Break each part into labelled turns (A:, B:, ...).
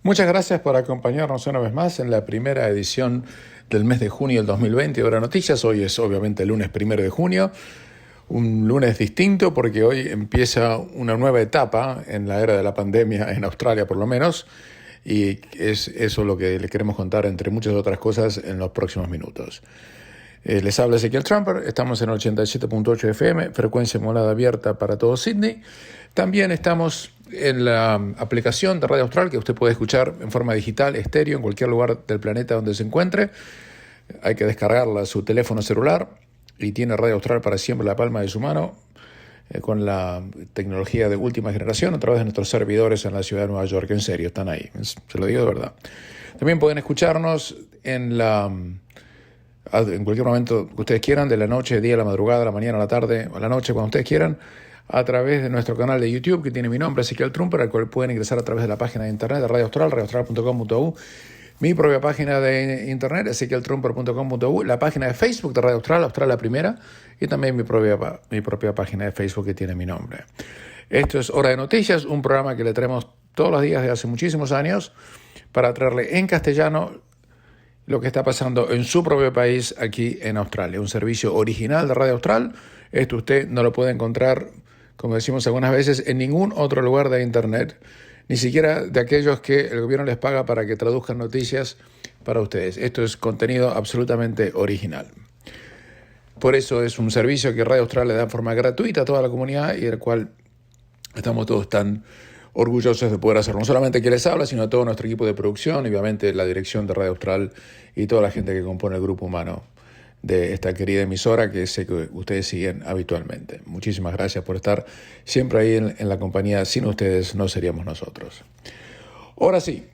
A: Muchas gracias por acompañarnos una vez más en la primera edición del mes de junio del 2020 de Hora Noticias. Hoy es obviamente el lunes 1 de junio, un lunes distinto porque hoy empieza una nueva etapa en la era de la pandemia, en Australia por lo menos, y es eso lo que le queremos contar entre muchas otras cosas en los próximos minutos. Les habla Ezequiel Trumper, estamos en 87.8 FM, frecuencia modulada abierta para todo Sydney. También estamos en la aplicación de Radio Austral que usted puede escuchar en forma digital, estéreo, en cualquier lugar del planeta donde se encuentre. Hay que descargarla a su teléfono celular y tiene Radio Austral para siempre en la palma de su mano, con la tecnología de última generación a través de nuestros servidores en la ciudad de Nueva York. En serio, están ahí, se lo digo de verdad. También pueden escucharnos en cualquier momento que ustedes quieran, de la noche, día, la madrugada, la mañana, la tarde o la noche, cuando ustedes quieran, a través de nuestro canal de YouTube, que tiene mi nombre, Ezequiel Trumper, al cual pueden ingresar a través de la página de internet de Radio Austral, radioaustral.com.au, mi propia página de internet, ezequieltrumper.com.au, la página de Facebook de Radio Austral, Austral la Primera, y también mi propia página de Facebook que tiene mi nombre. Esto es Hora de Noticias, un programa que le traemos todos los días de hace muchísimos años para traerle en castellano lo que está pasando en su propio país aquí en Australia. Un servicio original de Radio Austral. Esto usted no lo puede encontrar, como decimos algunas veces, en ningún otro lugar de internet, ni siquiera de aquellos que el gobierno les paga para que traduzcan noticias para ustedes. Esto es contenido absolutamente original. Por eso es un servicio que Radio Austral le da de forma gratuita a toda la comunidad y del cual estamos todos tan orgullosos de poder hacerlo. No solamente que les habla, sino a todo nuestro equipo de producción, y obviamente la dirección de Radio Austral y toda la gente que compone el grupo humano de esta querida emisora que sé que ustedes siguen habitualmente. Muchísimas gracias por estar siempre ahí en la compañía. Sin ustedes no seríamos nosotros. Ahora sí,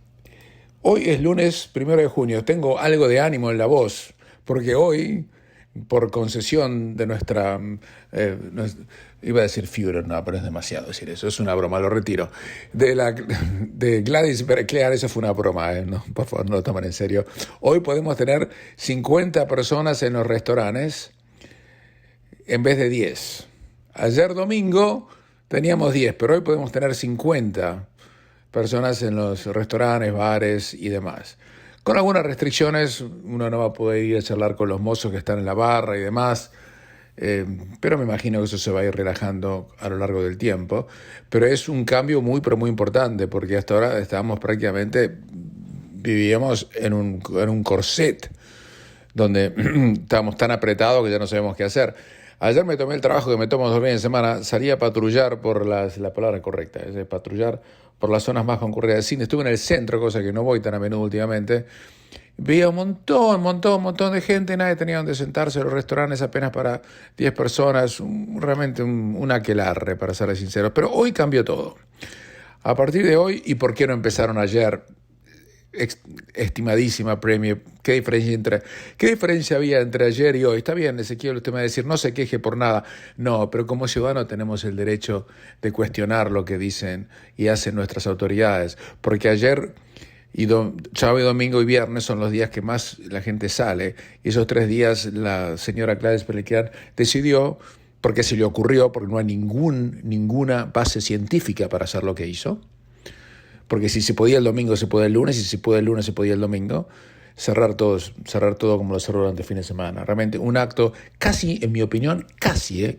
A: hoy es lunes 1 de junio. Tengo algo de ánimo en la voz, porque hoy, por concesión de iba a decir Führer, no, pero es demasiado decir eso, es una broma, lo retiro. De Gladys Berejiklian, eso fue una broma, no, por favor, no lo tomen en serio. Hoy podemos tener 50 personas en los restaurantes en vez de 10. Ayer domingo teníamos 10, pero hoy podemos tener 50 personas en los restaurantes, bares y demás. Con algunas restricciones, uno no va a poder ir a charlar con los mozos que están en la barra y demás, pero me imagino que eso se va a ir relajando a lo largo del tiempo. Pero es un cambio muy, pero muy importante, porque hasta ahora vivíamos en un corset, donde estábamos tan apretados que ya no sabemos qué hacer. Ayer me tomé el trabajo que me tomo 2 veces en semana, salí a patrullar por la palabra correcta, es de patrullar por las zonas más concurridas del cine. Estuve en el centro, cosa que no voy tan a menudo últimamente. Veía un montón de gente, nadie tenía donde sentarse, los restaurantes apenas para 10 personas, realmente un aquelarre, para ser sinceros. Pero hoy cambió todo. A partir de hoy, y por qué no empezaron ayer, estimadísima Premier, ¿qué diferencia había entre ayer y hoy? Está bien, Ezequiel, usted me va a decir, no se queje por nada. No, pero como ciudadano tenemos el derecho de cuestionar lo que dicen y hacen nuestras autoridades, porque ayer sábado y domingo y viernes son los días que más la gente sale, y esos 3 días la señora Gladys Berejiklian decidió, porque se le ocurrió, porque no hay ninguna base científica para hacer lo que hizo, porque si se podía el domingo se puede el lunes, y si se puede el lunes se podía el domingo, cerrar todo como lo cerró durante el fin de semana. Realmente un acto casi, en mi opinión, casi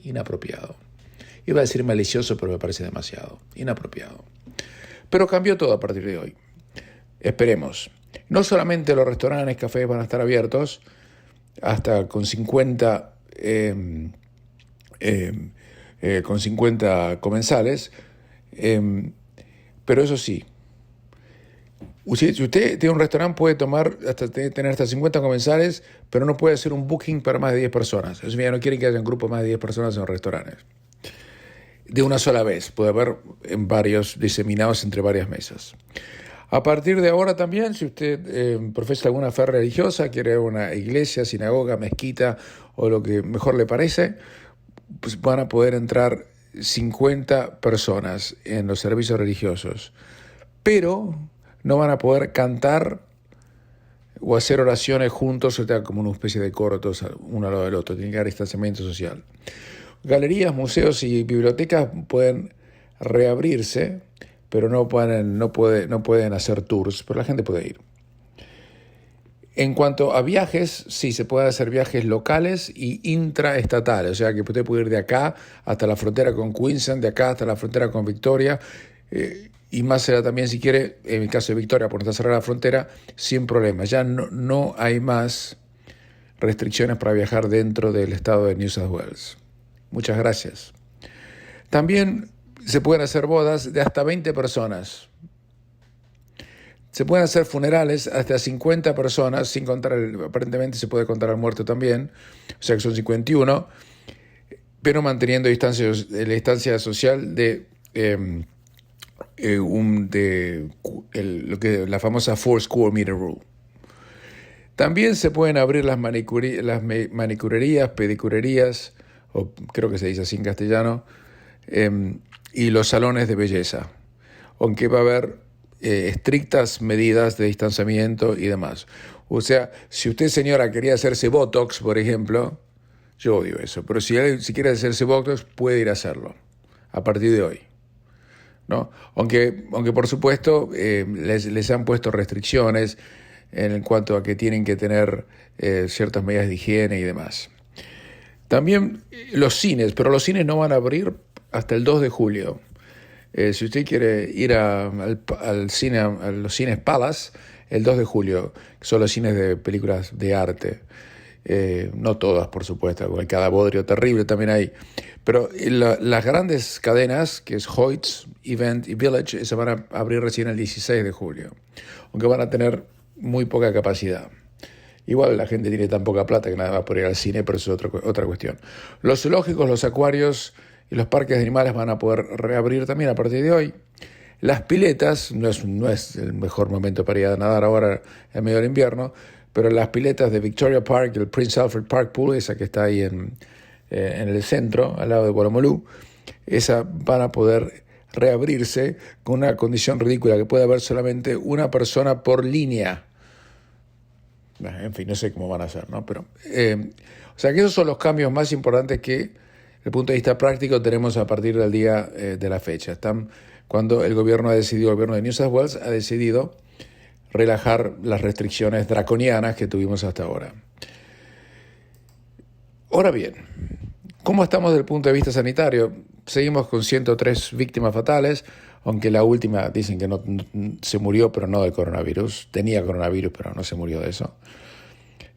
A: inapropiado. Iba a decir malicioso, pero me parece demasiado inapropiado. Pero cambió todo a partir de hoy. Esperemos. No solamente los restaurantes, cafés van a estar abiertos, hasta con 50 comensales, pero eso sí, si usted tiene un restaurante puede tener hasta 50 comensales, pero no puede hacer un booking para más de 10 personas. Eso ya no quieren que haya un grupo de más de 10 personas en los restaurantes. De una sola vez, puede haber en varios, diseminados entre varias mesas. A partir de ahora también, si usted profesa alguna fe religiosa, quiere una iglesia, sinagoga, mezquita o lo que mejor le parece, pues van a poder entrar 50 personas en los servicios religiosos, pero no van a poder cantar o hacer oraciones juntos, o sea, como una especie de coro, todos uno al lado del otro. Tiene que haber distanciamiento social. Galerías, museos y bibliotecas pueden reabrirse, pero no pueden hacer tours, pero la gente puede ir. En cuanto a viajes, sí, se pueden hacer viajes locales y intraestatales, o sea que usted puede ir de acá hasta la frontera con Queensland, de acá hasta la frontera con Victoria, y más será también si quiere, en el caso de Victoria, por no estar cerrada la frontera, sin problemas. Ya no hay más restricciones para viajar dentro del estado de New South Wales. Muchas gracias. También se pueden hacer bodas de hasta 20 personas. Se pueden hacer funerales hasta 50 personas, sin contar, aparentemente se puede contar al muerto también, o sea que son 51, pero manteniendo la distancia social la famosa 4 square meter rule. También se pueden abrir las manicurerías, pedicurerías, o creo que se dice así en castellano, y los salones de belleza, aunque va a haber estrictas medidas de distanciamiento y demás. O sea, si usted, señora, quería hacerse Botox, por ejemplo, yo odio eso, pero si quiere hacerse Botox, puede ir a hacerlo a partir de hoy, ¿no? Aunque por supuesto les han puesto restricciones en cuanto a que tienen que tener ciertas medidas de higiene y demás. También los cines, pero los cines no van a abrir hasta el 2 de julio. Si usted quiere ir al cine, a los cines Palace, el 2 de julio, que son los cines de películas de arte. No todas, por supuesto, con cada bodrio terrible también hay. Pero las grandes cadenas, que es Hoyts, Event y Village, se van a abrir recién el 16 de julio, aunque van a tener muy poca capacidad. Igual la gente tiene tan poca plata que nada más por ir al cine, pero eso es otra cuestión. Los zoológicos, los acuarios y los parques de animales van a poder reabrir también a partir de hoy. Las piletas, no es el mejor momento para ir a nadar ahora en medio del invierno, pero las piletas de Victoria Park y el Prince Alfred Park Pool, esa que está ahí en el centro, al lado de Woolloomooloo, esa van a poder reabrirse con una condición ridícula, que puede haber solamente una persona por línea. En fin, no sé cómo van a hacer, ¿no? Pero, o sea que esos son los cambios más importantes que, desde el punto de vista práctico, tenemos a partir del día de la fecha. Están cuando el gobierno de New South Wales ha decidido relajar las restricciones draconianas que tuvimos hasta ahora. Ahora bien, ¿cómo estamos desde el punto de vista sanitario? Seguimos con 103 víctimas fatales, aunque la última dicen que no se murió, pero no del coronavirus. Tenía coronavirus, pero no se murió de eso.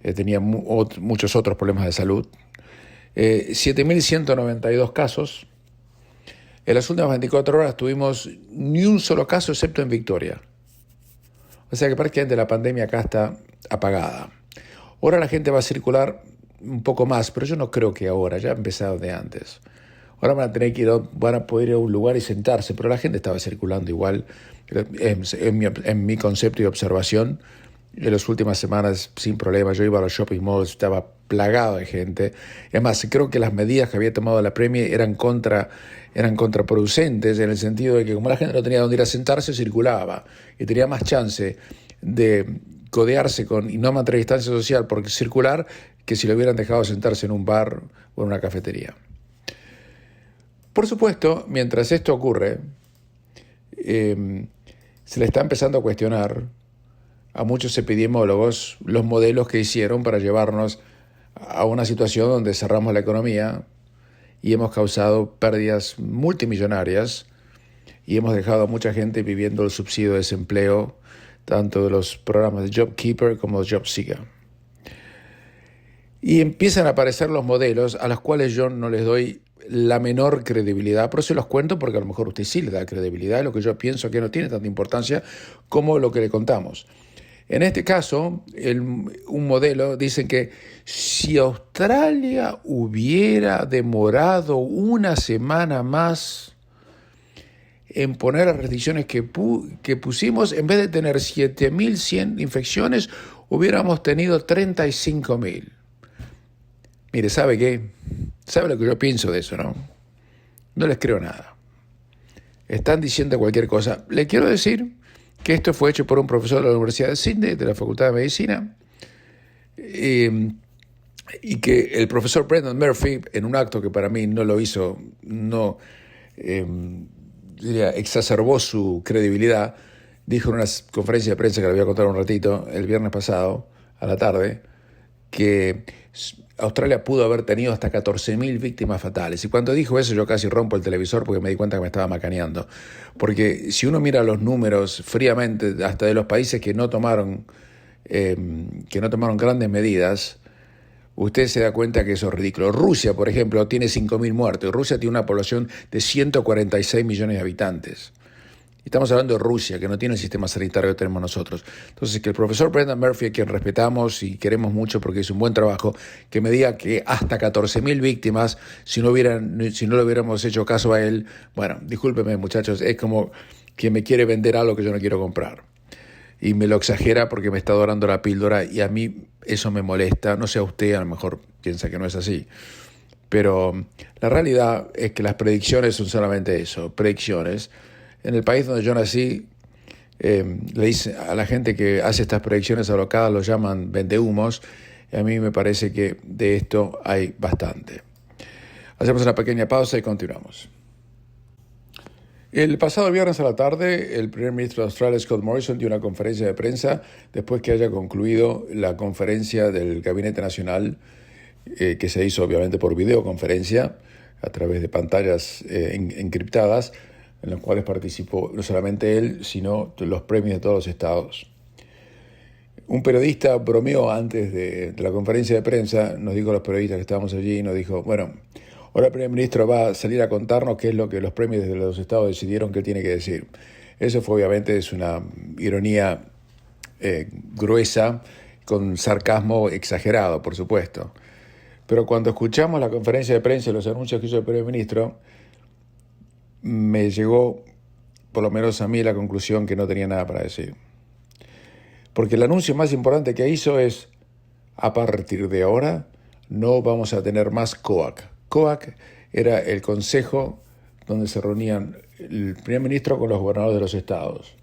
A: Tenía muchos otros problemas de salud. 7.192 casos. En las últimas 24 horas tuvimos ni un solo caso, excepto en Victoria. O sea que prácticamente la pandemia acá está apagada. Ahora la gente va a circular un poco más, pero yo no creo que ahora, ya ha empezado de antes. Ahora van a poder ir a un lugar y sentarse, pero la gente estaba circulando igual. En mi concepto y observación, en las últimas semanas sin problema. Yo iba a los shopping malls, estaba plagado de gente. Y además, creo que las medidas que había tomado la Premier eran contraproducentes, en el sentido de que como la gente no tenía dónde ir a sentarse, circulaba y tenía más chance de codearse y no mantener distancia social por circular que si lo hubieran dejado sentarse en un bar o en una cafetería. Por supuesto, mientras esto ocurre, se le está empezando a cuestionar a muchos epidemiólogos los modelos que hicieron para llevarnos a una situación donde cerramos la economía y hemos causado pérdidas multimillonarias y hemos dejado a mucha gente viviendo el subsidio de desempleo, tanto de los programas de JobKeeper como de JobSeeker. Y empiezan a aparecer los modelos a los cuales yo no les doy la menor credibilidad, pero se los cuento porque a lo mejor usted sí le da credibilidad y lo que yo pienso que no tiene tanta importancia como lo que le contamos. En este caso, un modelo dice que si Australia hubiera demorado una semana más en poner las restricciones que pusimos, en vez de tener 7.100 infecciones, hubiéramos tenido 35.000. Mire, ¿sabe qué? ¿Sabe lo que yo pienso de eso, no? No les creo nada. Están diciendo cualquier cosa. Le quiero decir que esto fue hecho por un profesor de la Universidad de Sydney, de la Facultad de Medicina, y que el profesor Brendan Murphy, en un acto que para mí no lo hizo, diría, exacerbó su credibilidad, dijo en una conferencia de prensa que le voy a contar un ratito, el viernes pasado, a la tarde, que Australia pudo haber tenido hasta 14.000 víctimas fatales. Y cuando dijo eso yo casi rompo el televisor porque me di cuenta que me estaba macaneando. Porque si uno mira los números fríamente, hasta de los países que no tomaron grandes medidas, usted se da cuenta que eso es ridículo. Rusia, por ejemplo, tiene 5.000 muertos. Rusia tiene una población de 146 millones de habitantes. Estamos hablando de Rusia, que no tiene el sistema sanitario que tenemos nosotros. Entonces, que el profesor Brendan Murphy, a quien respetamos y queremos mucho porque hizo un buen trabajo, que me diga que hasta 14.000 víctimas, si no le hubiéramos hecho caso a él, bueno, discúlpeme muchachos, es como quien me quiere vender algo que yo no quiero comprar. Y me lo exagera porque me está dorando la píldora y a mí eso me molesta. No sé a usted, a lo mejor piensa que no es así. Pero la realidad es que las predicciones son solamente eso, predicciones. En el país donde yo nací, le dice a la gente que hace estas predicciones alocadas, los llaman vendehumos. Y a mí me parece que de esto hay bastante. Hacemos una pequeña pausa y continuamos. El pasado viernes a la tarde, el primer ministro de Australia, Scott Morrison, dio una conferencia de prensa después que haya concluido la conferencia del Gabinete Nacional, que se hizo obviamente por videoconferencia, a través de pantallas encriptadas, en los cuales participó no solamente él, sino los premios de todos los estados. Un periodista bromeó antes de la conferencia de prensa, nos dijo a los periodistas que estábamos allí, nos dijo, bueno, ahora el primer ministro va a salir a contarnos qué es lo que los premios de los estados decidieron que él tiene que decir. Eso fue obviamente es una ironía gruesa, con sarcasmo exagerado, por supuesto. Pero cuando escuchamos la conferencia de prensa y los anuncios que hizo el primer ministro, me llegó, por lo menos a mí, la conclusión que no tenía nada para decir. Porque el anuncio más importante que hizo es, a partir de ahora, no vamos a tener más COAC. COAC era el consejo donde se reunían el primer ministro con los gobernadores de los estados.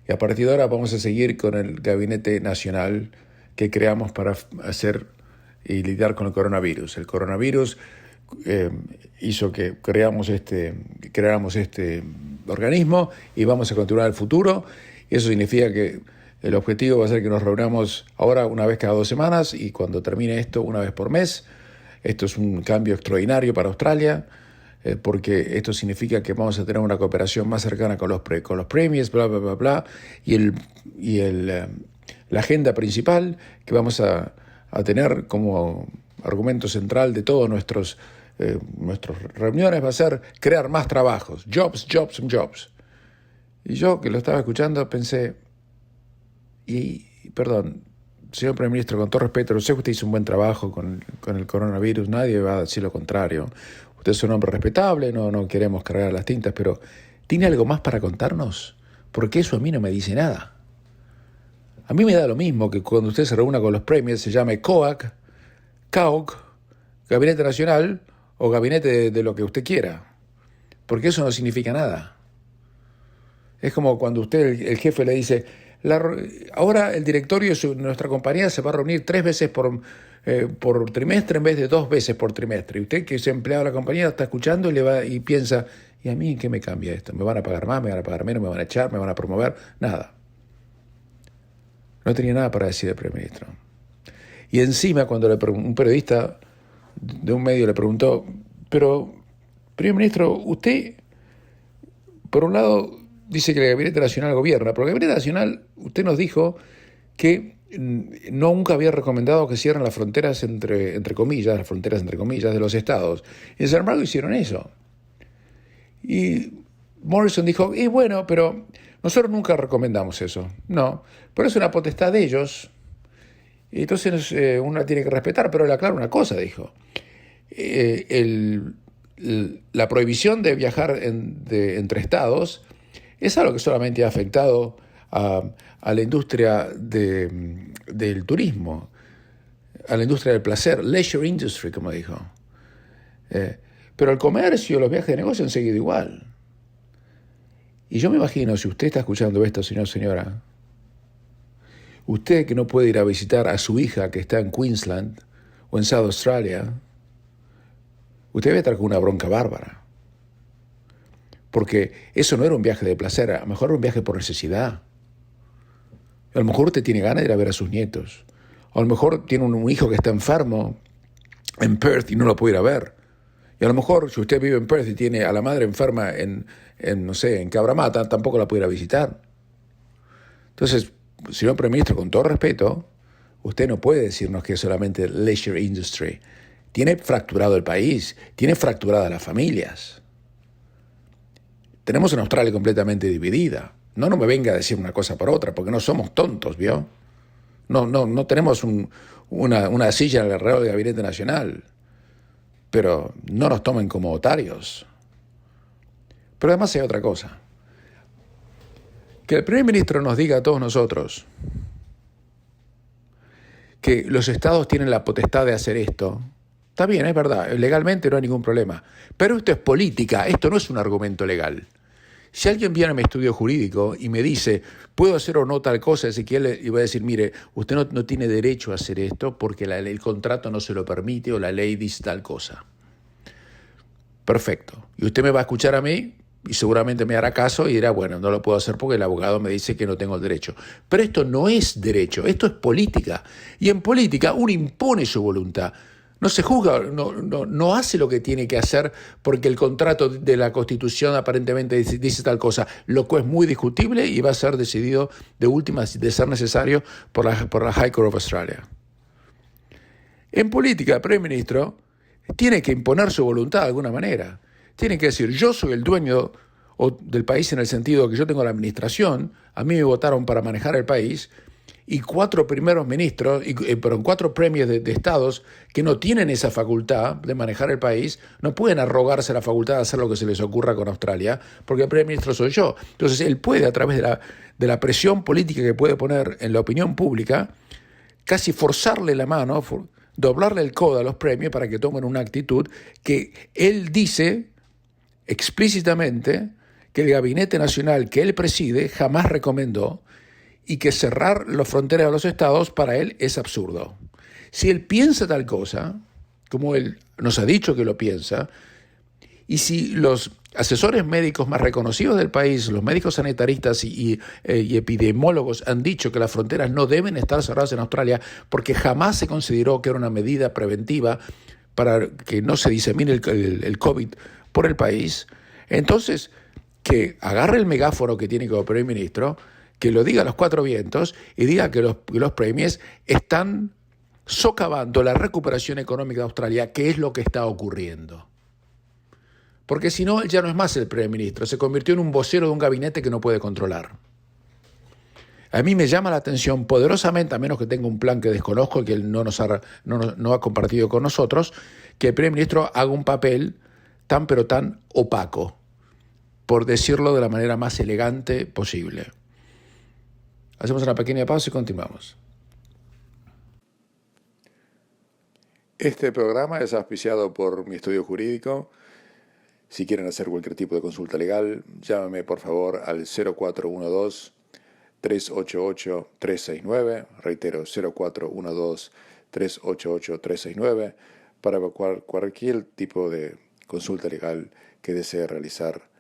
A: Y a partir de ahora vamos a seguir con el gabinete nacional que creamos para hacer y lidiar con el coronavirus. El coronavirus hizo que creáramos este organismo y vamos a continuar el futuro. Y eso significa que el objetivo va a ser que nos reunamos ahora una vez cada 2 semanas y cuando termine esto una vez por mes. Esto es un cambio extraordinario para Australia porque esto significa que vamos a tener una cooperación más cercana con los premiers, bla, bla, bla, bla. La agenda principal que vamos a tener como argumento central de todas nuestras reuniones va a ser crear más trabajos, jobs, jobs and jobs. Y yo que lo estaba escuchando pensé, perdón, señor primer ministro, con todo respeto, sé que usted hizo un buen trabajo con el coronavirus, nadie va a decir lo contrario. Usted es un hombre respetable, no queremos cargar las tintas, pero ¿tiene algo más para contarnos? Porque eso a mí no me dice nada. A mí me da lo mismo que cuando usted se reúna con los premiers se llame COAC, CAOC, Gabinete Nacional o Gabinete de lo que usted quiera, porque eso no significa nada. Es como cuando usted, el jefe le dice, ahora el directorio de nuestra compañía se va a reunir 3 veces por trimestre en vez de 2 veces por trimestre. Y usted, que es empleado de la compañía, está escuchando y piensa, ¿y a mí qué me cambia esto? ¿Me van a pagar más? ¿Me van a pagar menos? ¿Me van a echar? ¿Me van a promover? Nada. No tenía nada para decir el primer ministro. Y encima, cuando un periodista de un medio le preguntó, pero, primer ministro, usted, por un lado, dice que el Gabinete Nacional gobierna, pero el Gabinete Nacional, usted nos dijo que nunca había recomendado que cierren las fronteras entre comillas de los estados. Y sin embargo hicieron eso. Y Morrison dijo, bueno, pero nosotros nunca recomendamos eso. No, pero es una potestad de ellos. Y entonces uno tiene que respetar, pero le aclaro una cosa, dijo. La prohibición de viajar entre estados es algo que solamente ha afectado a la industria del turismo, a la industria del placer, leisure industry, como dijo. Pero el comercio, los viajes de negocio han seguido igual. Y yo me imagino, si usted está escuchando esto, señor, señora, usted que no puede ir a visitar a su hija que está en Queensland o en South Australia, usted debe estar con una bronca bárbara. porque eso no era un viaje de placer, a lo mejor era un viaje por necesidad. A lo mejor usted tiene ganas de ir a ver a sus nietos. A lo mejor tiene un hijo que está enfermo en Perth y no lo puede ir a ver. Y a lo mejor si usted vive en Perth y tiene a la madre enferma no sé, en Cabramatta, tampoco la puede ir a visitar. Entonces, señor Primer Ministro, con todo respeto, usted no puede decirnos que es solamente leisure industry. Tiene fracturado el país, tiene fracturadas las familias. Tenemos una Australia completamente dividida. No me venga a decir una cosa por otra, porque no somos tontos, ¿vio? No tenemos una silla alrededor del Gabinete Nacional. Pero no nos tomen como otarios. Pero además hay otra cosa. Que el Primer Ministro nos diga a todos nosotros que los estados tienen la potestad de hacer esto. Está bien, es verdad, legalmente no hay ningún problema. Pero esto es política, esto no es un argumento legal. Si alguien viene a mi estudio jurídico y me dice, ¿puedo hacer o no tal cosa, Ezequiel? Y voy a decir, mire, usted no tiene derecho a hacer esto porque el contrato no se lo permite o la ley dice tal cosa. Perfecto. Y usted me va a escuchar a mí y seguramente me hará caso y dirá, bueno, no lo puedo hacer porque el abogado me dice que no tengo el derecho. Pero esto no es derecho, esto es política. Y en política uno impone su voluntad. No se juzga, no hace lo que tiene que hacer porque el contrato de la Constitución aparentemente dice tal cosa, lo cual es muy discutible y va a ser decidido de última, de ser necesario, por la High Court of Australia. En política, el Primer Ministro tiene que imponer su voluntad de alguna manera. Tiene que decir, yo soy el dueño del país en el sentido de que yo tengo la administración, a mí me votaron para manejar el país, y 4 primeros ministros, pero en 4 premios de estados que no tienen esa facultad de manejar el país, no pueden arrogarse la facultad de hacer lo que se les ocurra con Australia, porque el primer ministro soy yo. Entonces él puede, a través de la presión política que puede poner en la opinión pública, casi forzarle la mano, doblarle el codo a los premios para que tomen una actitud que él dice explícitamente que el Gabinete Nacional que él preside jamás recomendó, y que cerrar las fronteras de los estados para él es absurdo. Si él piensa tal cosa, como él nos ha dicho que lo piensa, y si los asesores médicos más reconocidos del país, los médicos sanitaristas y epidemiólogos han dicho que las fronteras no deben estar cerradas en Australia porque jamás se consideró que era una medida preventiva para que no se disemine el COVID por el país, entonces que agarre el megáfono que tiene como primer ministro, que lo diga a los 4 vientos y diga que los premios están socavando la recuperación económica de Australia, que es lo que está ocurriendo. Porque si no, él ya no es más el primer ministro, se convirtió en un vocero de un gabinete que no puede controlar. A mí me llama la atención poderosamente, a menos que tenga un plan que desconozco y que él no ha compartido con nosotros, que el primer ministro haga un papel tan pero tan opaco, por decirlo de la manera más elegante posible. Hacemos una pequeña pausa y continuamos. Este programa es auspiciado por mi estudio jurídico. Si quieren hacer cualquier tipo de consulta legal, llámame por favor al 0412-388-369. Reitero, 0412-388-369 para cualquier tipo de consulta legal que desee realizar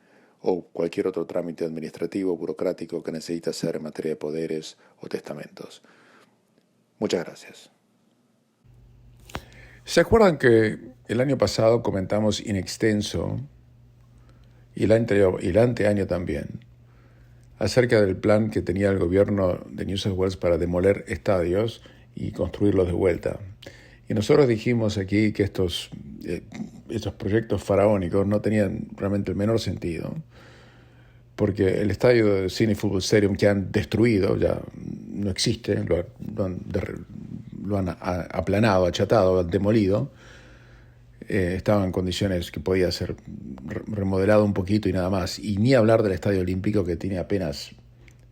A: o cualquier otro trámite administrativo, burocrático que necesite hacer en materia de poderes o testamentos. Muchas gracias. ¿Se acuerdan que el año pasado comentamos in extenso, y el anteaño también, acerca del plan que tenía el gobierno de New South Wales para demoler estadios y construirlos de vuelta? Y nosotros dijimos aquí que estos proyectos faraónicos no tenían realmente el menor sentido, porque el estadio de Sydney Football Stadium que han destruido ya no existe, lo han aplanado, achatado, demolido. Estaba en condiciones que podía ser remodelado un poquito y nada más. Y ni hablar del Estadio Olímpico, que tiene apenas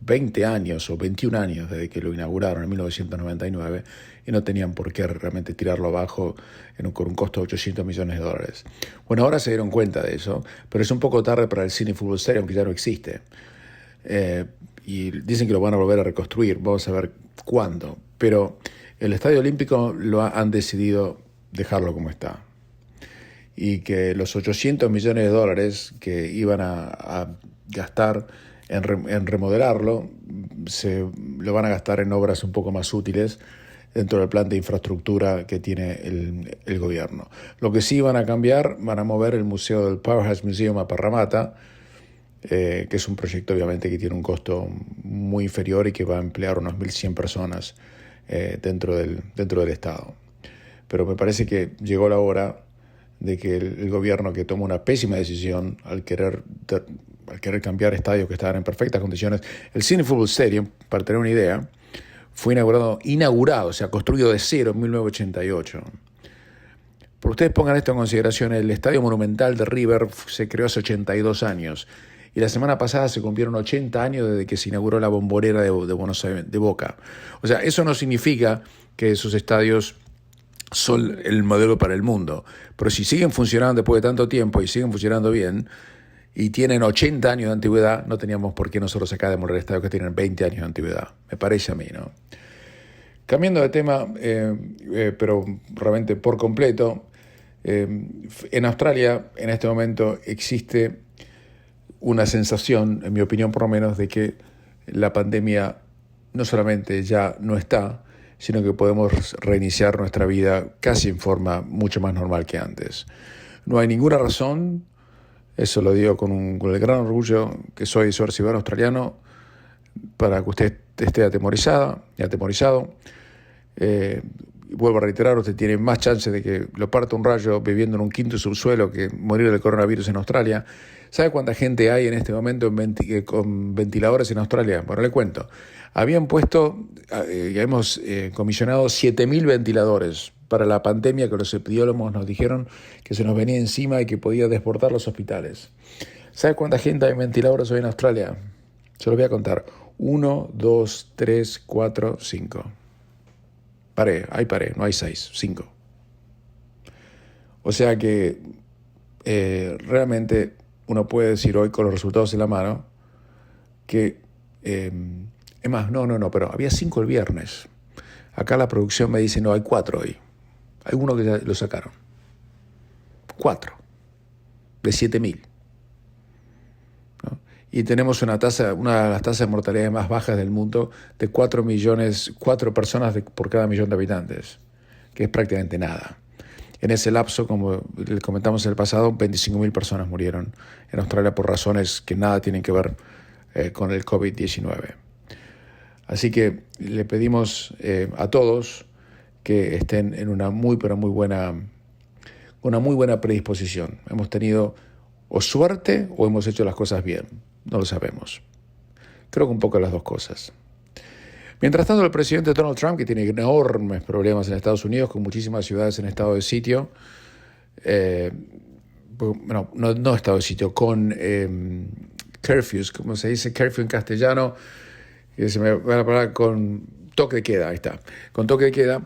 A: 20 años o 21 años desde que lo inauguraron en 1999 y no tenían por qué realmente tirarlo abajo con un costo de $800 millones. Bueno, ahora se dieron cuenta de eso, pero es un poco tarde para el Sydney Football Stadium, que ya no existe. Y dicen que lo van a volver a reconstruir, vamos a ver cuándo. Pero el Estadio Olímpico han decidido dejarlo como está. y que los 800 millones de dólares que iban a gastar en remodelarlo lo van a gastar en obras un poco más útiles dentro del plan de infraestructura que tiene el gobierno. Lo que sí van a cambiar, van a mover el museo del Powerhouse Museum a Parramatta, que es un proyecto obviamente que tiene un costo muy inferior y que va a emplear unas 1.100 personas dentro del Estado. Pero me parece que llegó la hora de que el gobierno, que toma una pésima decisión al querer cambiar estadios que estaban en perfectas condiciones. El Sydney Football Stadium, para tener una idea, fue inaugurado, o sea, construido de cero en 1988. Por ustedes pongan esto en consideración, el Estadio Monumental de River se creó hace 82 años y la semana pasada se cumplieron 80 años desde que se inauguró la Bombonera de Buenos Aires, de Boca. O sea, eso no significa que esos estadios son el modelo para el mundo, pero si siguen funcionando después de tanto tiempo y siguen funcionando bien y tienen 80 años de antigüedad, no teníamos por qué nosotros acá demoler estadios que tienen 20 años de antigüedad, me parece a mí, ¿no? Cambiando de tema, pero realmente por completo, en Australia en este momento existe una sensación, en mi opinión por lo menos, de que la pandemia no solamente ya no está, sino que podemos reiniciar nuestra vida casi en forma mucho más normal que antes. No hay ninguna razón, eso lo digo con el gran orgullo que soy ciudadano australiano, para que usted esté atemorizado. Vuelvo a reiterar, usted tiene más chance de que lo parta un rayo viviendo en un quinto subsuelo que morir del coronavirus en Australia. ¿Sabe cuánta gente hay en este momento con ventiladores en Australia? Bueno, le cuento. Habían puesto, ya hemos comisionado 7.000 ventiladores para la pandemia que los epidemiólogos nos dijeron que se nos venía encima y que podía desbordar los hospitales. ¿Sabe cuánta gente hay en ventiladores hoy en Australia? Se los voy a contar. 1, 2, 3, 4, 5. Paré, no hay 6, 5. O sea que realmente uno puede decir hoy con los resultados en la mano que, es más, pero había 5 el viernes. Acá la producción me dice, no, hay 4 hoy. Hay uno que ya lo sacaron. 4 de 7.000. ¿No? Y tenemos una de las tasas de mortalidad más bajas del mundo, de 4 personas por cada millón de habitantes, que es prácticamente nada. En ese lapso, como le comentamos en el pasado, 25.000 personas murieron en Australia por razones que nada tienen que ver con el COVID-19. Así que le pedimos a todos que estén en una muy buena predisposición. Hemos tenido o suerte o hemos hecho las cosas bien. No lo sabemos. Creo que un poco las dos cosas. Mientras tanto, el presidente Donald Trump, que tiene enormes problemas en Estados Unidos, con muchísimas ciudades en estado de sitio, no estado de sitio, con curfews, como se dice curfew en castellano, que se me va a parar con toque de queda, ahí está, con toque de queda,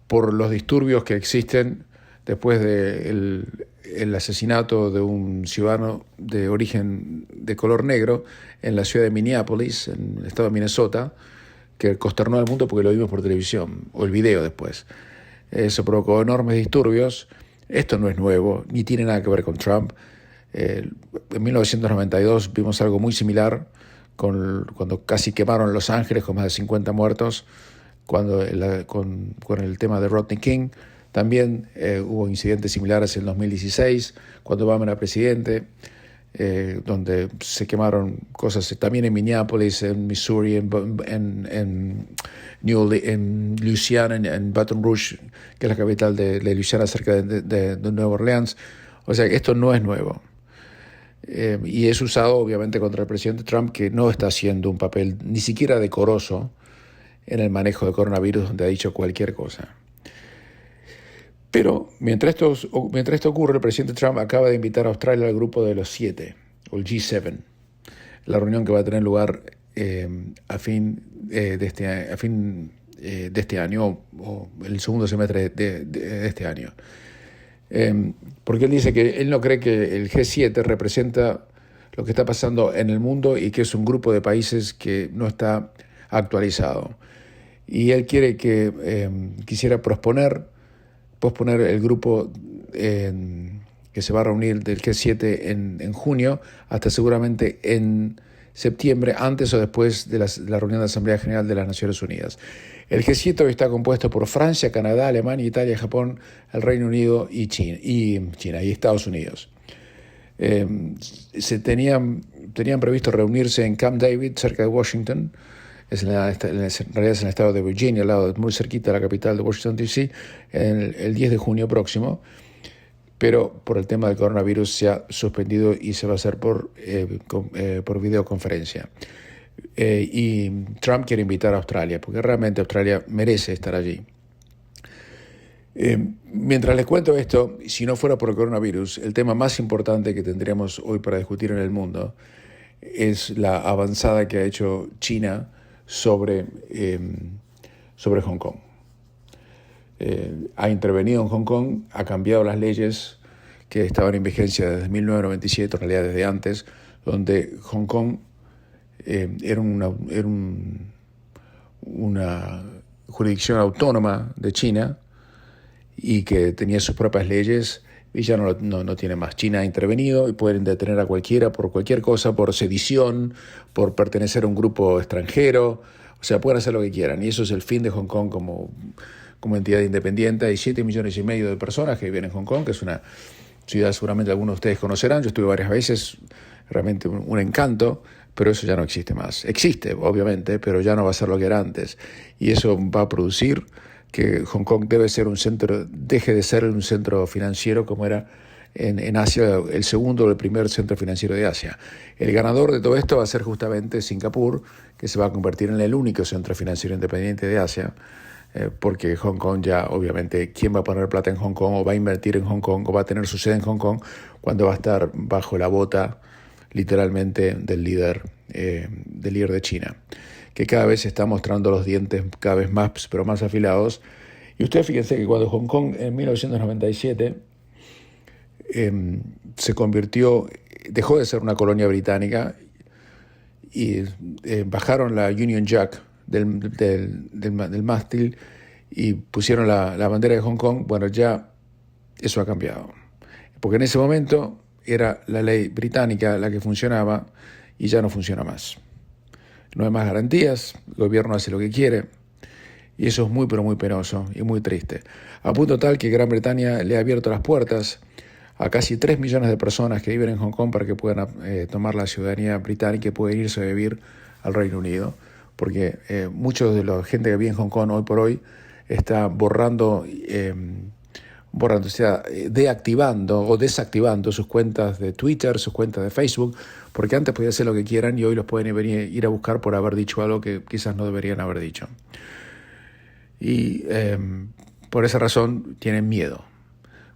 A: por los disturbios que existen después del asesinato de un ciudadano de origen de color negro en la ciudad de Minneapolis, en el estado de Minnesota, que consternó al mundo porque lo vimos por televisión, o el video después. Eso provocó enormes disturbios. Esto no es nuevo, ni tiene nada que ver con Trump. En 1992 vimos algo muy similar cuando casi quemaron Los Ángeles con más de 50 muertos, con el tema de Rodney King. También hubo incidentes similares en 2016, cuando Obama era presidente, donde se quemaron cosas también en Minneapolis, en Missouri, en Louisiana, en Baton Rouge, que es la capital de Louisiana, cerca de Nueva Orleans. O sea, esto no es nuevo. Y es usado obviamente contra el presidente Trump, que no está haciendo un papel ni siquiera decoroso en el manejo de coronavirus, donde ha dicho cualquier cosa. Pero mientras esto ocurre, el presidente Trump acaba de invitar a Australia al grupo de los 7, o el G7, la reunión que va a tener lugar a fin de este año, o el segundo semestre de este año. Porque él dice que él no cree que el G7 representa lo que está pasando en el mundo y que es un grupo de países que no está actualizado. Y él quisiera posponer el grupo que se va a reunir del G7 en junio hasta seguramente en septiembre, antes o después de la reunión de la Asamblea General de las Naciones Unidas. El G7 hoy está compuesto por Francia, Canadá, Alemania, Italia, Japón, el Reino Unido y China y Estados Unidos. Tenían previsto reunirse en Camp David, cerca de Washington. En realidad es en el estado de Virginia, al lado, muy cerquita de la capital de Washington, D.C., el 10 de junio próximo. Pero por el tema del coronavirus se ha suspendido y se va a hacer por videoconferencia. Y Trump quiere invitar a Australia, porque realmente Australia merece estar allí. Mientras les cuento esto, si no fuera por el coronavirus, el tema más importante que tendríamos hoy para discutir en el mundo es la avanzada que ha hecho China sobre Hong Kong. Ha intervenido en Hong Kong, ha cambiado las leyes que estaban en vigencia desde 1997, en realidad desde antes, donde Hong Kong era una jurisdicción autónoma de China y que tenía sus propias leyes, y ya no tiene más. China ha intervenido y pueden detener a cualquiera por cualquier cosa, por sedición, por pertenecer a un grupo extranjero, o sea, pueden hacer lo que quieran, y eso es el fin de Hong Kong como entidad independiente. Hay 7,5 millones de personas que viven en Hong Kong, que es una ciudad seguramente algunos de ustedes conocerán. Yo estuve varias veces, realmente un encanto, pero eso ya no existe más. Existe, obviamente, pero ya no va a ser lo que era antes. Y eso va a producir que Hong Kong deje de ser un centro financiero como era en Asia, el segundo o el primer centro financiero de Asia. El ganador de todo esto va a ser justamente Singapur, que se va a convertir en el único centro financiero independiente de Asia, porque Hong Kong ya, obviamente, ¿quién va a poner plata en Hong Kong o va a invertir en Hong Kong o va a tener su sede en Hong Kong cuando va a estar bajo la bota, literalmente, del líder de China, que cada vez está mostrando los dientes cada vez más, pero más afilados? Y ustedes fíjense que cuando Hong Kong en 1997 dejó de ser una colonia británica y bajaron la Union Jack del mástil y pusieron la bandera de Hong Kong, bueno, ya eso ha cambiado. Porque en ese momento era la ley británica la que funcionaba y ya no funciona más. No hay más garantías, el gobierno hace lo que quiere y eso es muy, pero muy penoso y muy triste. A punto tal que Gran Bretaña le ha abierto las puertas a casi 3 millones de personas que viven en Hong Kong para que puedan tomar la ciudadanía británica y puedan irse a vivir al Reino Unido, porque muchos de la gente que vive en Hong Kong hoy por hoy está borrando, o sea, deactivando o desactivando sus cuentas de Twitter, sus cuentas de Facebook, porque antes podían hacer lo que quieran y hoy los pueden ir a buscar por haber dicho algo que quizás no deberían haber dicho. Y por esa razón tienen miedo,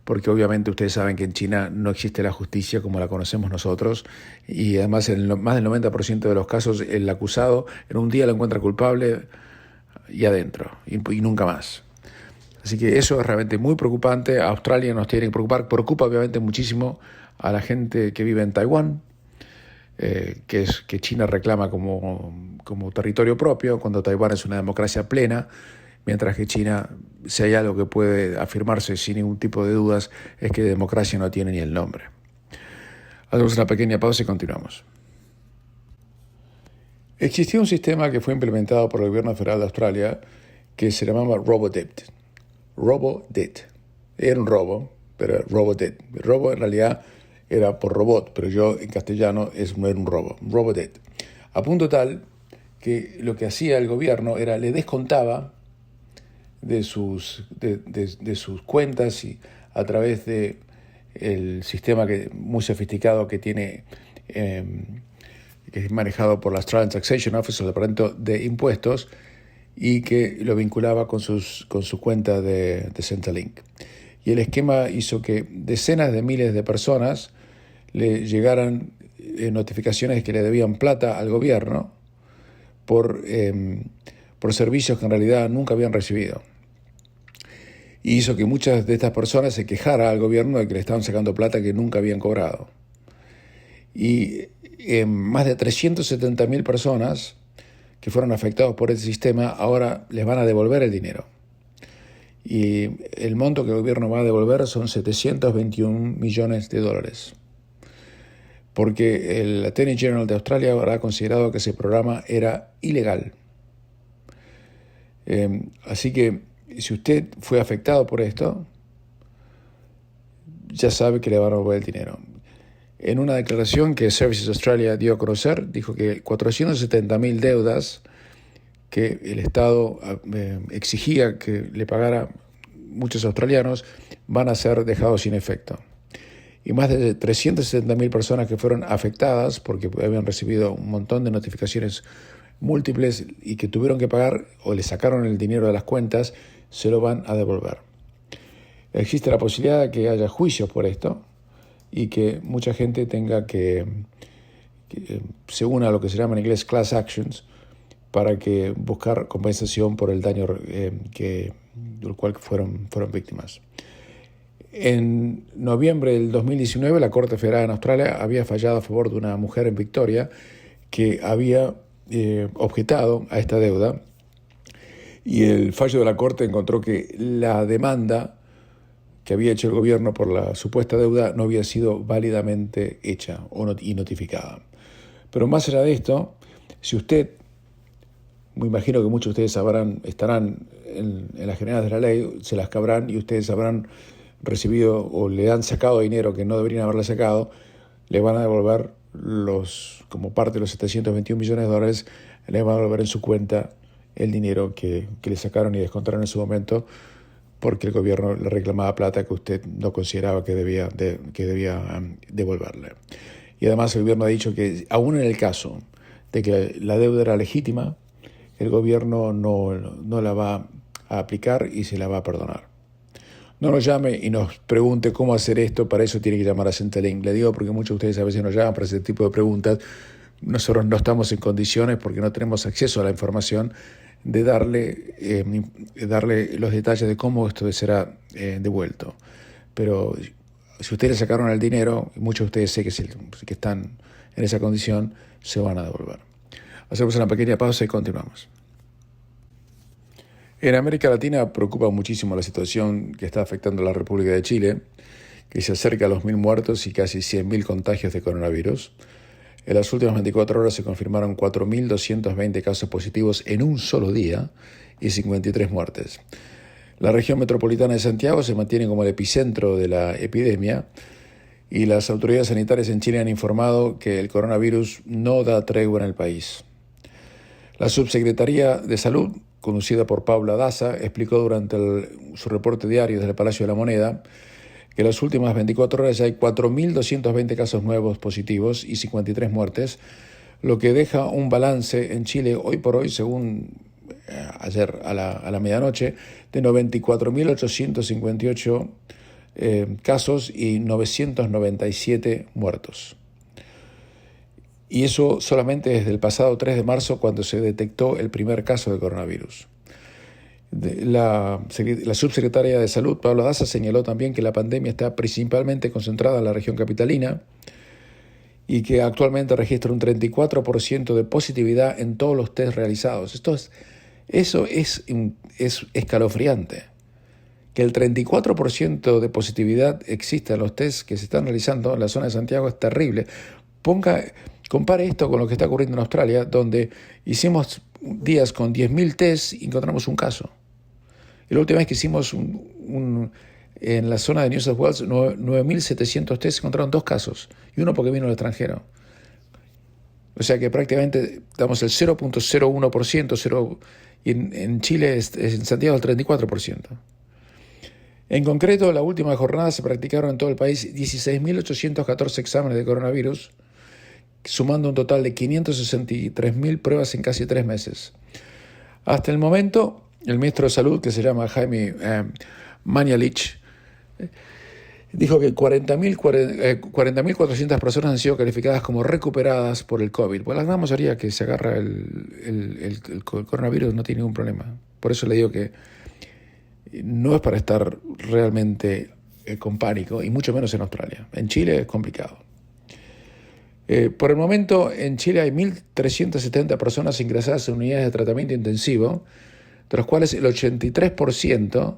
A: porque obviamente ustedes saben que en China no existe la justicia como la conocemos nosotros, y además en más del 90% de los casos el acusado en un día lo encuentra culpable y adentro, y nunca más. Así que eso es realmente muy preocupante. A Australia nos tiene que preocupar, preocupa obviamente muchísimo a la gente que vive en Taiwán, que China reclama como territorio propio, cuando Taiwán es una democracia plena, mientras que China, si hay algo que puede afirmarse sin ningún tipo de dudas, es que democracia no tiene ni el nombre. Hacemos una pequeña pausa y continuamos. Existía un sistema que fue implementado por el gobierno federal de Australia que se llamaba RoboDebt. RoboDebt. Era un robo, pero RoboDebt. El robo en realidad era por robot, pero yo en castellano no era un robo. RoboDebt. A punto tal que lo que hacía el gobierno era le descontaba de sus cuentas y a través de el sistema muy sofisticado que tiene, que es manejado por la Australian Taxation Office, el Departamento de Impuestos, y que lo vinculaba con su cuenta de Centrelink. Y el esquema hizo que decenas de miles de personas le llegaran notificaciones que le debían plata al gobierno por servicios que en realidad nunca habían recibido. Y hizo que muchas de estas personas se quejaran al gobierno de que le estaban sacando plata que nunca habían cobrado. Y más de 370.000 personas que fueron afectados por este sistema ahora les van a devolver el dinero. y el monto que el gobierno va a devolver son 721 millones de dólares. Porque el Attorney General de Australia habrá considerado que ese programa era ilegal. Así que si usted fue afectado por esto, ya sabe que le van a devolver el dinero. En una declaración que Services Australia dio a conocer, dijo que 470.000 deudas que el Estado exigía que le pagara muchos australianos van a ser dejados sin efecto. Y más de 370.000 personas que fueron afectadas porque habían recibido un montón de notificaciones múltiples y que tuvieron que pagar o le sacaron el dinero de las cuentas, se lo van a devolver. Existe la posibilidad de que haya juicios por esto y que mucha gente tenga que se una a lo que se llama en inglés class actions para que buscar compensación por el daño del cual fueron víctimas. En noviembre del 2019, la Corte Federal en Australia había fallado a favor de una mujer en Victoria que había objetado a esta deuda, y el fallo de la Corte encontró que la demanda que había hecho el gobierno por la supuesta deuda no había sido válidamente hecha y notificada. Pero más allá de esto, si usted, me imagino que muchos de ustedes estarán en las generales de la ley, se las cabrán y ustedes habrán recibido o le han sacado dinero que no deberían haberle sacado, le van a devolver como parte de los 721 millones de dólares, le van a devolver en su cuenta el dinero que le sacaron y descontaron en su momento porque el gobierno le reclamaba plata que usted no consideraba que debía devolverle. Y además el gobierno ha dicho que aún en el caso de que la deuda era legítima, el gobierno no la va a aplicar y se la va a perdonar. No nos llame y nos pregunte cómo hacer esto, para eso tiene que llamar a Centrelink. Le digo porque muchos de ustedes a veces nos llaman para ese tipo de preguntas. Nosotros no estamos en condiciones, porque no tenemos acceso a la información, de darle los detalles de cómo esto será devuelto. Pero si ustedes le sacaron el dinero, y muchos de ustedes sé que están en esa condición, se van a devolver. Hacemos una pequeña pausa y continuamos. En América Latina preocupa muchísimo la situación que está afectando a la República de Chile, que se acerca a los 1.000 muertos y casi 100.000 contagios de coronavirus. En las últimas 24 horas se confirmaron 4.220 casos positivos en un solo día y 53 muertes. La región metropolitana de Santiago se mantiene como el epicentro de la epidemia y las autoridades sanitarias en Chile han informado que el coronavirus no da tregua en el país. La Subsecretaría de Salud, conducida por Paula Daza, explicó durante su reporte diario desde el Palacio de la Moneda que en las últimas 24 horas ya hay 4.220 casos nuevos positivos y 53 muertes, lo que deja un balance en Chile hoy por hoy, según ayer a la medianoche, de 94.858 casos y 997 muertos. Y eso solamente desde el pasado 3 de marzo, cuando se detectó el primer caso de coronavirus. La subsecretaria de Salud, Paula Daza, señaló también que la pandemia está principalmente concentrada en la región capitalina y que actualmente registra un 34% de positividad en todos los test realizados. Eso es escalofriante. Que el 34% de positividad exista en los tests que se están realizando en la zona de Santiago es terrible. Compare esto con lo que está ocurriendo en Australia, donde hicimos días con 10.000 tests y encontramos un caso. Y la última vez que hicimos en la zona de New South Wales, 9.700 tests, encontraron 2 casos, y uno porque vino del extranjero. O sea que prácticamente damos el 0.01%, y en Chile, en Santiago, el 34%. En concreto, la última jornada se practicaron en todo el país 16.814 exámenes de coronavirus, sumando un total de 563.000 pruebas en casi 3 meses. Hasta el momento, el ministro de Salud, que se llama Jaime Mañalich, dijo que 40.400 personas han sido calificadas como recuperadas por el COVID. Pues la gran mayoría que se agarra el coronavirus no tiene ningún problema. Por eso le digo que no es para estar realmente con pánico, y mucho menos en Australia. En Chile es complicado. Por el momento, en Chile hay 1.370 personas ingresadas en unidades de tratamiento intensivo, de los cuales el 83%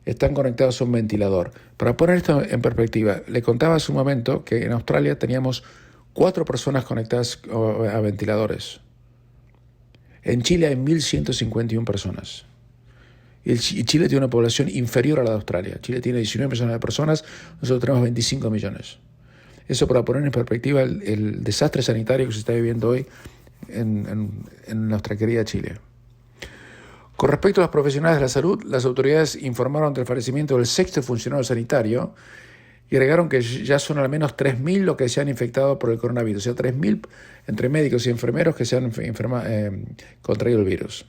A: están conectados a un ventilador. Para poner esto en perspectiva, le contaba hace un momento que en Australia teníamos 4 personas conectadas a ventiladores. En Chile hay 1.151 personas. Y Chile tiene una población inferior a la de Australia. Chile tiene 19 millones de personas, nosotros tenemos 25 millones. Eso para poner en perspectiva el desastre sanitario que se está viviendo hoy en nuestra querida Chile. Con respecto a los profesionales de la salud, las autoridades informaron del fallecimiento del 6º funcionario sanitario y agregaron que ya son al menos 3.000 los que se han infectado por el coronavirus, o sea, 3.000 entre médicos y enfermeros que se han contraído el virus.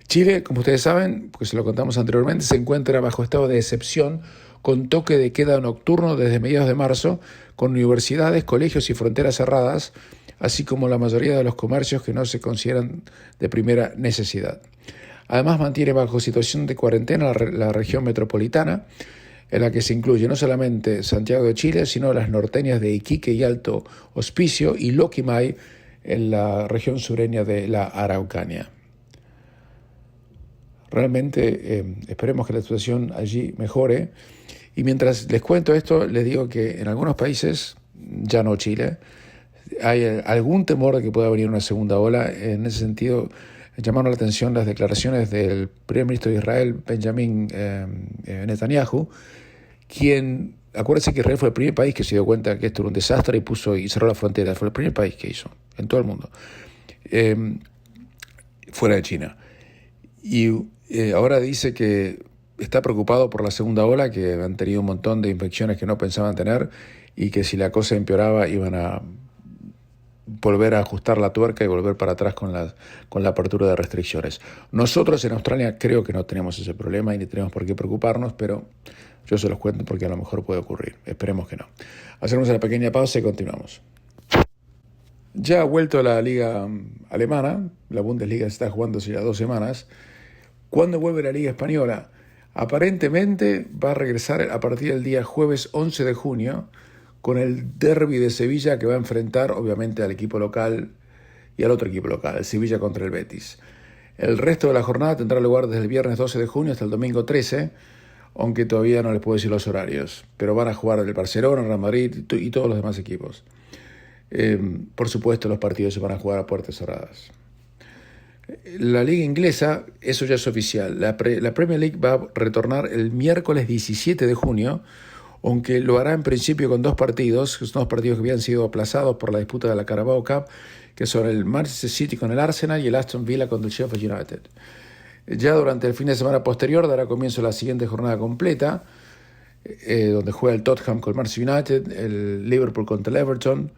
A: Chile, como ustedes saben, porque se lo contamos anteriormente, se encuentra bajo estado de excepción con toque de queda nocturno desde mediados de marzo, con universidades, colegios y fronteras cerradas, así como la mayoría de los comercios que no se consideran de primera necesidad. Además, mantiene bajo situación de cuarentena la región metropolitana, en la que se incluye no solamente Santiago de Chile, sino las norteñas de Iquique y Alto Hospicio y Loquimay, en la región sureña de la Araucanía. Realmente esperemos que la situación allí mejore. Y mientras les cuento esto, les digo que en algunos países, ya no Chile, hay algún temor de que pueda venir una segunda ola. En ese sentido, llamaron la atención las declaraciones del primer ministro de Israel, Benjamin Netanyahu, quien, acuérdense que Israel fue el primer país que se dio cuenta que esto era un desastre y cerró la frontera. Fue el primer país que hizo, en todo el mundo, fuera de China. Y ahora dice que está preocupado por la segunda ola, que han tenido un montón de infecciones que no pensaban tener y que si la cosa empeoraba iban a volver a ajustar la tuerca y volver para atrás con la apertura de restricciones. Nosotros en Australia creo que no tenemos ese problema y ni tenemos por qué preocuparnos, pero yo se los cuento porque a lo mejor puede ocurrir. Esperemos que no. Hacemos una pequeña pausa y continuamos. Ya ha vuelto la liga alemana, la Bundesliga está jugándose ya 2 semanas. ¿Cuándo vuelve la liga española? Aparentemente va a regresar a partir del día jueves 11 de junio con el derbi de Sevilla, que va a enfrentar obviamente al equipo local y al otro equipo local, el Sevilla contra el Betis. El resto de la jornada tendrá lugar desde el viernes 12 de junio hasta el domingo 13, aunque todavía no les puedo decir los horarios, pero van a jugar el Barcelona, el Real Madrid y todos los demás equipos. Por supuesto, los partidos se van a jugar a puertas cerradas. La liga inglesa, eso ya es oficial. La Premier League va a retornar el miércoles 17 de junio, aunque lo hará en principio con 2 partidos, que son 2 partidos que habían sido aplazados por la disputa de la Carabao Cup, que son el Manchester City con el Arsenal y el Aston Villa contra el Sheffield United. Ya durante el fin de semana posterior dará comienzo la siguiente jornada completa, donde juega el Tottenham con el Manchester United, el Liverpool contra el Everton,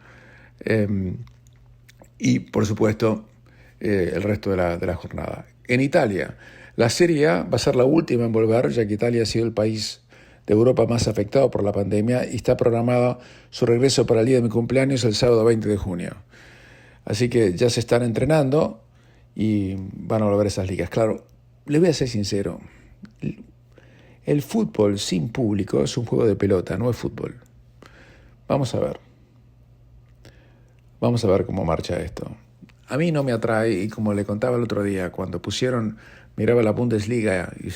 A: y por supuesto el resto de la jornada. En Italia, la Serie A va a ser la última en volver, ya que Italia ha sido el país de Europa más afectado por la pandemia y está programado su regreso para el día de mi cumpleaños el sábado 20 de junio. Así que ya se están entrenando y van a volver esas ligas. Claro, les voy a ser sincero, el fútbol sin público es un juego de pelota, no es fútbol. Vamos a ver cómo marcha esto. A mí no me atrae, y como le contaba el otro día, cuando miraba la Bundesliga, y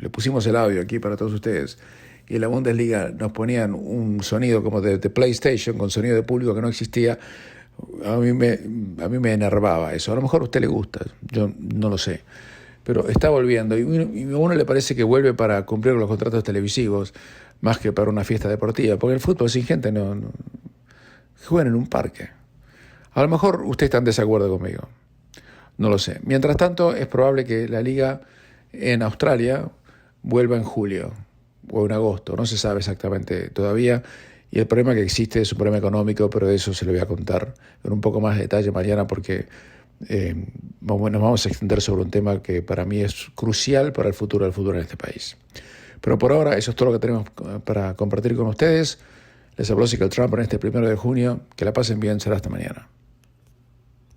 A: le pusimos el audio aquí para todos ustedes, y en la Bundesliga nos ponían un sonido como de PlayStation, con sonido de público que no existía, a mí me enervaba eso. A lo mejor a usted le gusta, yo no lo sé, pero está volviendo, y a uno le parece que vuelve para cumplir los contratos televisivos, más que para una fiesta deportiva, porque el fútbol sin gente no juegan en un parque. A lo mejor usted está en desacuerdo conmigo, no lo sé. Mientras tanto, es probable que la liga en Australia vuelva en julio o en agosto, no se sabe exactamente todavía, y el problema que existe es un problema económico, pero de eso se lo voy a contar en un poco más de detalle mañana, porque nos vamos a extender sobre un tema que para mí es crucial para el futuro del fútbol en este país. Pero por ahora, eso es todo lo que tenemos para compartir con ustedes. Les habló Ezequiel Trump en este 1 de junio. Que la pasen bien, será hasta mañana.